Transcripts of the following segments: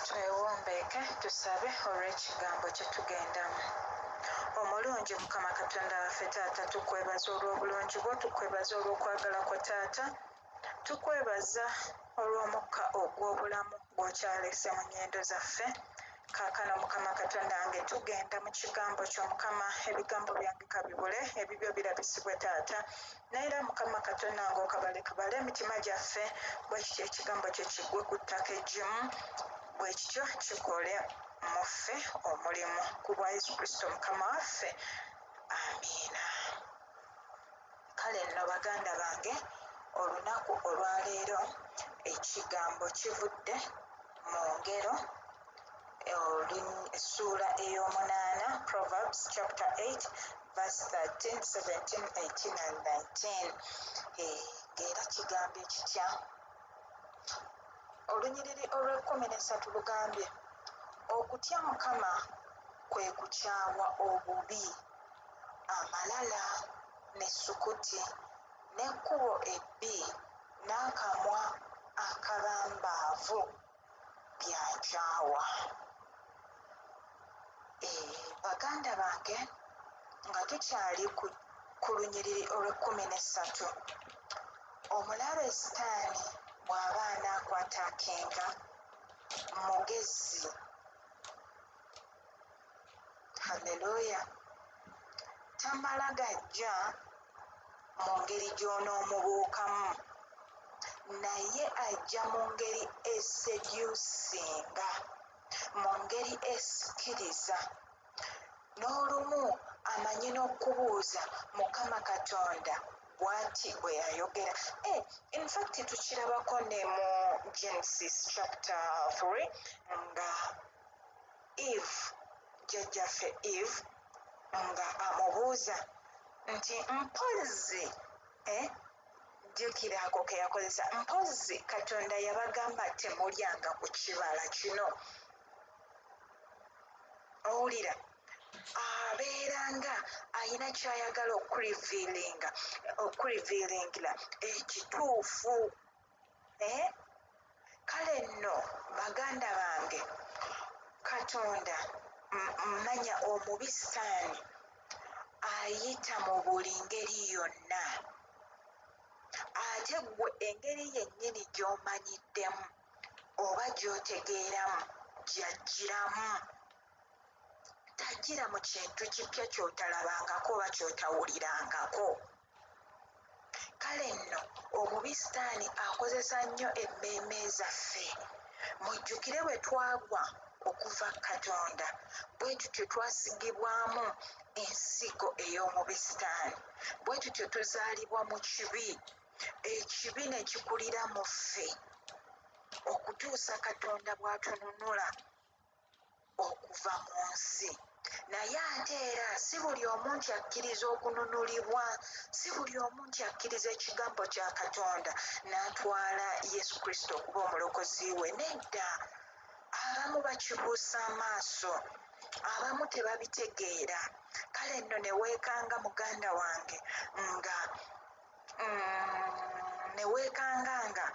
Twewombeeke tusabe olw'ekigambo kye tugendamu. Omulungi Mukama Katonda waffe Taata, tukwebaza olw'obulungi bwo, tukwebaza olw'okwagala kwo Taata, tukwebaza olw'omukka ogw'obulamu bw'okyalese mu nnyindo zaffe. Kaakano Mukama Katonda wange tugenda mu kigambo kyo Mukama, ebigambo byange kabibule, ebibyo birabisibwe Taata, naera Mukama Katonda wange okabale emitima gyaffe, bwe kityo ekigambo kyo kiggwe ku ttaka eggimu, bwe kityo kikole mu ffe omulimu, ku bwa Yesu Kristo Mukama waffe, amiina. Kale nno baganda bange, olunaku olwaleero ekigambo kivudde mu Ngero essuula ey'omunaana, Proverbs chapter 8 verse 13, 17, 18 and 19. Ng'era kigambo ekitya, olunyiriri olw'13 lugambye, okutya Mukama kwe kukyawa obubi, amalala n'essukuti, n'ekkubo ebbi, n'akamwa akabambaavu byankyawa. Baganda bange, nga tukyali ku lunyiriri olw'13, omulabe Sitaani bw'aba anaakwata akenga mugezi, haleluya, tamala gajja mu ngeri gy'onoomubuukamu, naye ajja mu ngeri esedusinga, mu ngeri esikiriza, n'olumu amanyi n'okubuuza Mukama Katonda bw'ati bwe yayogera. In fact tukirabako ne mu Genesis chapter 3 nga Eve, jjajjaffe Eve, nga amubuuza nti mpozi, jjukira ako ke yakozesa, mpozi Katonda yabagamba temulyanga ku kibala kino. Owulira, abeeranga ayina kyayagala okuriviilingira ekituufu. Kale nno baganda bange, Katonda mmanya omubi Sitaani ayita mu buli ngeri yonna, ate ggwe engeri yennyini gy'omanyiddemu oba gy'otegeeramu gy'ajjiramu. Tajjira mu kintu kipya ky'otalabangako oba ky'otawulirangako. Kale nno omubi Sitaani akozesa nnyo emmeeme zaffe. Mujjukire bwe twagwa okuva Katonda, bwe tutyo twasigibwamu ensigo ey'omubi Sitaani, bwe tutyo tuzaalibwa mu kibi, ekibi ne kikulira mu ffe okutuusa Katonda bw'atununula okuva mu nsi. Naye ate era si buli omu nti akkiriza okununulibwa, si buli omu nti akkiriza ekigambo kya Katonda n'atwala Yesu Kristo okuba omulokozi we. Nedda, abamu bakibuusa amaaso, abamu tebabitegeera. Kale nno ne weekanga muganda wange nga nga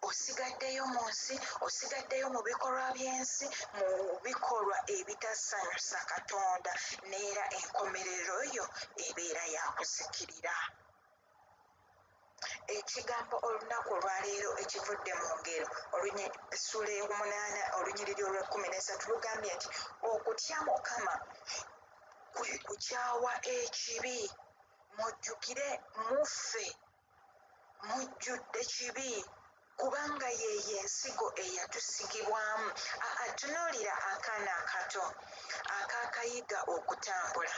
osigaddeyo mu nsi, osigaddeyo mu bikolwa by'ensi, mu bikolwa ebitasanyusa Katonda, neera enkomerero yo ebeera yakuzikirira. Ekigambo olunaku olwaleero ekivudde mu Ngero essuula ey'omunaana olunyiriri olw'13 lugambye nti okutya Mukama kwe kukyawa ekibi. Mujjukire muffe mujjudde kibi, kubanga yeeyo ensigo eyatusigibwamu. Tunuulira akaana akato akaakayiga okutambula,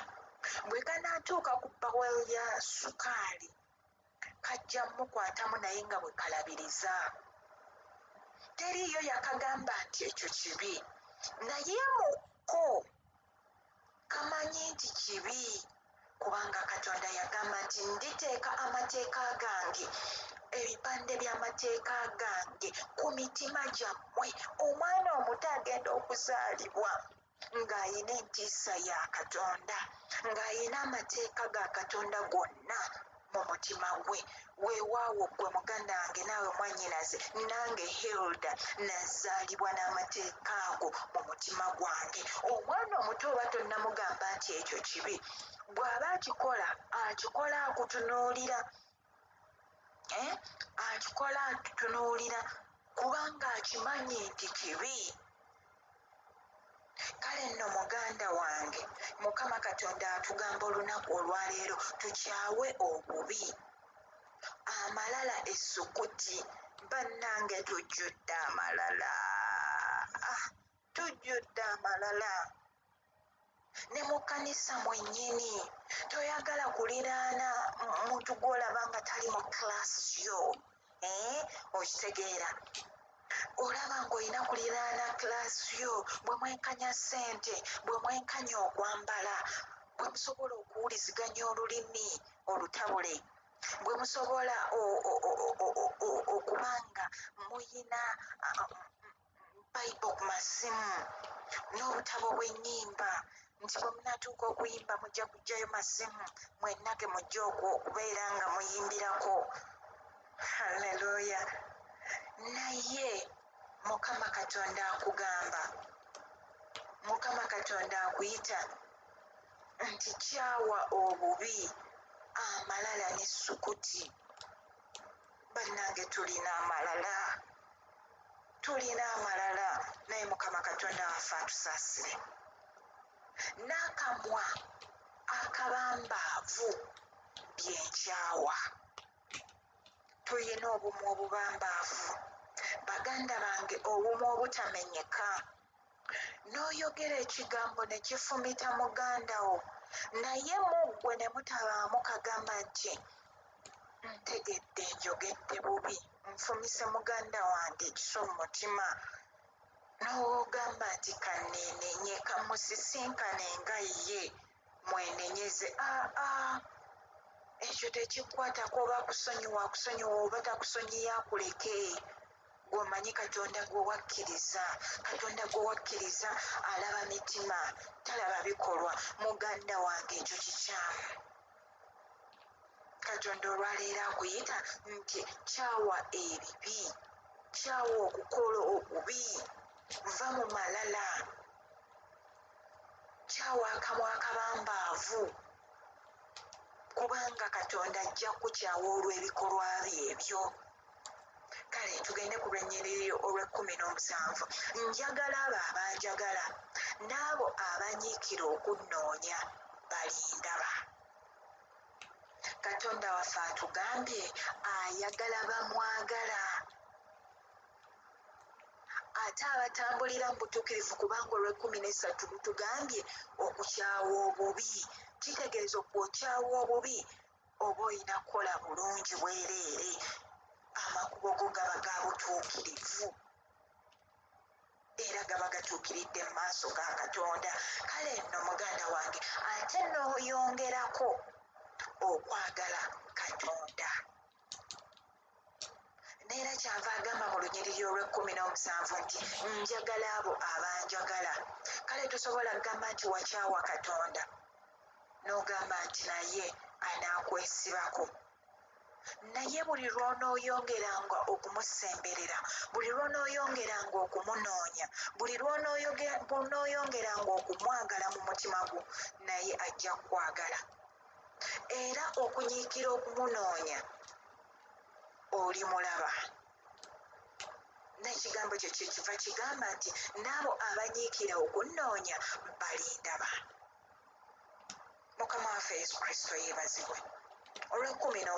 bwe kanaatuuka ku bawel ya sukaali kajja mukwatamu naye nga bwe kalabiriza. Teriiyo yakagamba nti ekyo kibi, naye mukko kamanyi nti kibi, kubanga Katonda yagamba nti nditeeka amateeka gange, ebipande by'amateeka gange ku mitima gyammwe. Omwana omuto agenda okuzaalibwa ng'ayina entiisa ya Katonda, ng'ayina amateeka ga Katonda gonna mu mutima gwe. Weewaawo ggwe muganda wange naawe mwannyinaze nange Hilder nazaalibwa n'amateeka ago mu mutima gwange. Omwana omuto oba tonnamugamba nti ekyo kibi, bw'aba akikola akutunuulira, akikola atutunuulira kubanga akimanyi nti kibi. Kale nno muganda wange, Mukama Katonda atugamba olunaku olwaleero tukyawe obubi. Amalala essukuti, bannange tujjudde amalala, tujjudde amalala. Ne mu kkanisa mwennyini toyagala kuliraana muntu gw'olaba nga tali mu kilasi yo, okitegeera. Olaba ng'olina kuliraana kilasi yo, bwe mwenkanya ssente, bwe mwenkanya okwambala, bwe musobola okuwuliziganya olulimi olutabule, bwe musobola okuba nga muyina bayibuli ku masimu n'obutabo bw'ennyimba, nti bwe munatuuka okuyimba mujja kuggyayo masimu mwennage mujja okubeera nga muyimbirako. Haleluya. Naye Mukama Katonda akugamba, Mukama Katonda akuyita nti kyawa obubi, amalala n'essukuti. Bannange tulina amalala, tulina amalala, naye Mukama Katonda waffe atusaasire. N'akamwa akabambaavu byenkyawa. Tuyina obumu obubambaavu. Baganda bange, obumu obutamenyeka. N'oyogera ekigambo ne kifumita muganda wo, naye muggwe ne mutabaamu kagamba nti ntegedde njogedde bubi, nfumise muganda wange ekiso mu mutima. N'ogamba nti kanneenenye, kamusisinkane nga ye mwenenyeze. Ekyo tekikwatako oba kusonyiwa akusonyiwa oba takusonyiya akuleke. Gw'omanyi Katonda gwe wakkiriza, Katonda gwe wakkiriza alaba mitima, talaba bikolwa. Muganda wange ekyo kikyamu. Katonda olwaleero akuyita nti kyawa ebibi, kyawa okukola obubi, va mu malala, kyawa akamwa akabambaavu, kubanga Katonda ajja kukyawa olw'ebikolwa bye ebyo. Kale tugende ku lwennyiriri olw'17. Njagala abo abanjagala n'abo abanyiikira okunnoonya balindaba. Katonda waffe atugambye ayagala bamwagala, ate abatambulira mu butuukirivu, kubanga olw'13 lutugambye okukyawa obubi. Kitegeeza okukyawa obubi oba olina kukola bulungi bwereere, amakubo go gaba ga butuukirivu era gaba gatuukiridde mu maaso ga Katonda. Kale nno muganda wange, ate n'oyongerako okwagala Katonda. Neera kyava agamba mu lunyiriri olw'17 nti njagala abo abanjagala. Kale tosobola kugamba nti wakyawa Katonda n'ogamba nti naye anaakwesibako. Naye buli lw'onooyongeranga okumusemberera, buli lw'onooyongeranga okumunoonya, buli lw'onooyongeranga okumwagala mu mutima gwo, naye ajja kukwagala. Era okunyiikira okumunoonya oli mulaba. N'ekigambo kyo kyekiva kigamba nti n'abo abanyiikira okunnoonya balindaba. Mukama waffe Yesu Kristo yeebazibwe. Olw'18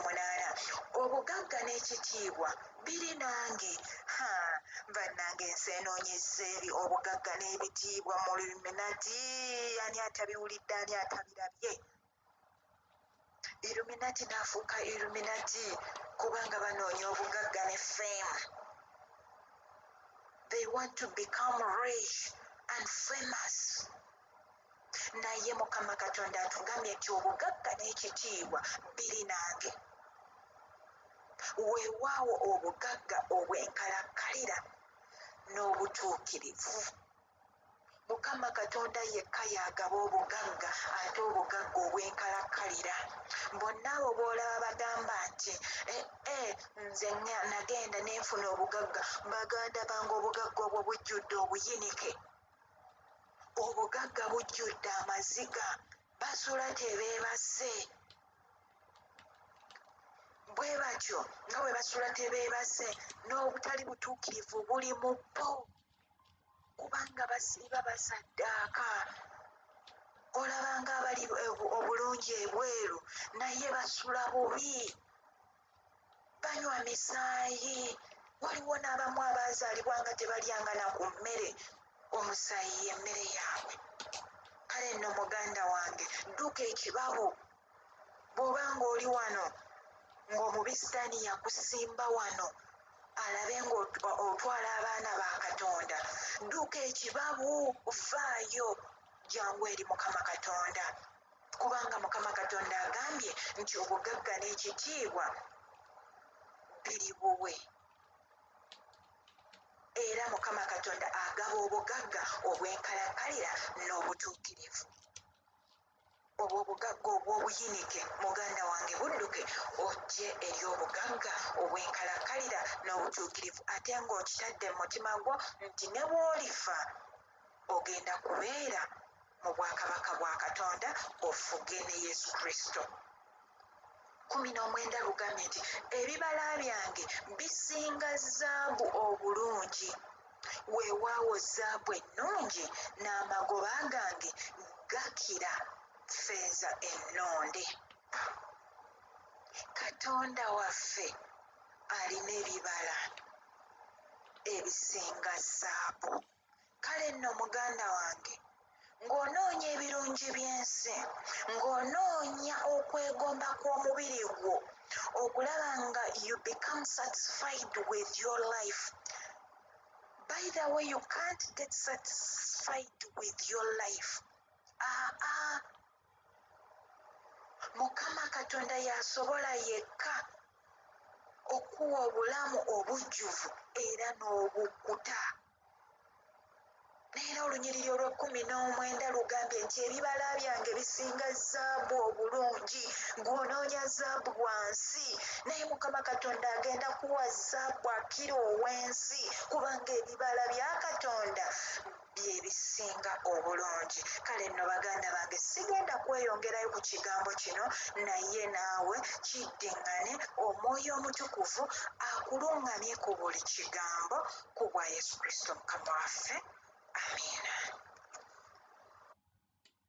obugagga n'ekitiibwa biri nange. Bannange ensi enoonyeza eri obugagga n'ebitiibwa mu Illuminati. Ani atabiwulidde, ani atabirabye? Illuminati n'afuuka Illuminati kubanga banoonya obugagga ne fame. They want to become rich and famous. Naye Mukama Katonda atugambye nti obugagga n'ekitiibwa biri nange. Weewaawo obugagga obwe'enkalakkalira n'obutuukirivu Mukama Katonda yekka y'agaba obugagga, ate obugagga obw'enkalakkalira. Bonna abo b'olaba bagamba nti nze nagenda ne nfuna obugagga, baganda bange obugagga obwo bujjudde obuyinike, obugagga bujjudde amaziga, basula tebeebase. Bwe batyo nga bwe basula tebeebase, n'obutali butuukirivu buli mu bo, kubanga basiiba basaddaaka. Olabanga abali obulungi ebweru naye basula bubi, banywa misaayi. Waliwo n'abamu abaazaalibwa nga tebalyanga na ku mmere, omusaayi y'emmere yaabwe. Kale nno muganda wange, dduka ekibabu. Bw'oba ng'oli wano ng'omubi Sitaani yakusimba wano alabe ng'otwala abaana ba Katonda, dduka ekibabu, vaayo jangu eri Mukama Katonda, kubanga Mukama Katonda agambye nti obugagga n'ekitiibwa biri buwe. Era Mukama Katonda agaba obugagga obw'enkalakkalira n'obutuukirivu. Obwo obugagga obw'obuyinike, muganda wange, budduke ojje eri obugagga obw'enkalakkalira n'obutuukirivu, ate ng'okitadde mu mutima gwo nti ne bw'olifa ogenda kubeera mu bwakabaka bwa Katonda, ofuge ne Yesu Kristo. 19 lugambye nti ebibala byange bisinga zaabu obulungi, weewaawo zaabu ennungi, n'amagoba gange gakira ffeeza ennonde. Katonda waffe alina ebibala ebisinga zaabu. Kale nno muganda wange, ng'onoonya ebirungi by'ensi, ng'onoonya okwegomba kw'omubiri gwo, okulaba nga you become satisfied with your life. By the way, you can't get satisfied with your life. Mukama Katonda y'asobola yekka okuwa obulamu obujjuvu era n'obukkuta. Naye olunyiriri olw'19 lugambye nti ebibala byange bisinga zaabu obulungi. Ng'onoonya zaabu wansi, naye Mukama Katonda agenda kuwa zaabu akira ow'ensi, kubanga ebibala bya Katonda bye bisinga obulungi. Kale nno baganda bange, sigenda kweyongerayo ku kigambo kino, naye naawe kiddiŋŋane, Omwoyo Omutukuvu akuluŋŋamye ku buli kigambo, ku bwa Yesu Kristo Mukama waffe. Amiina.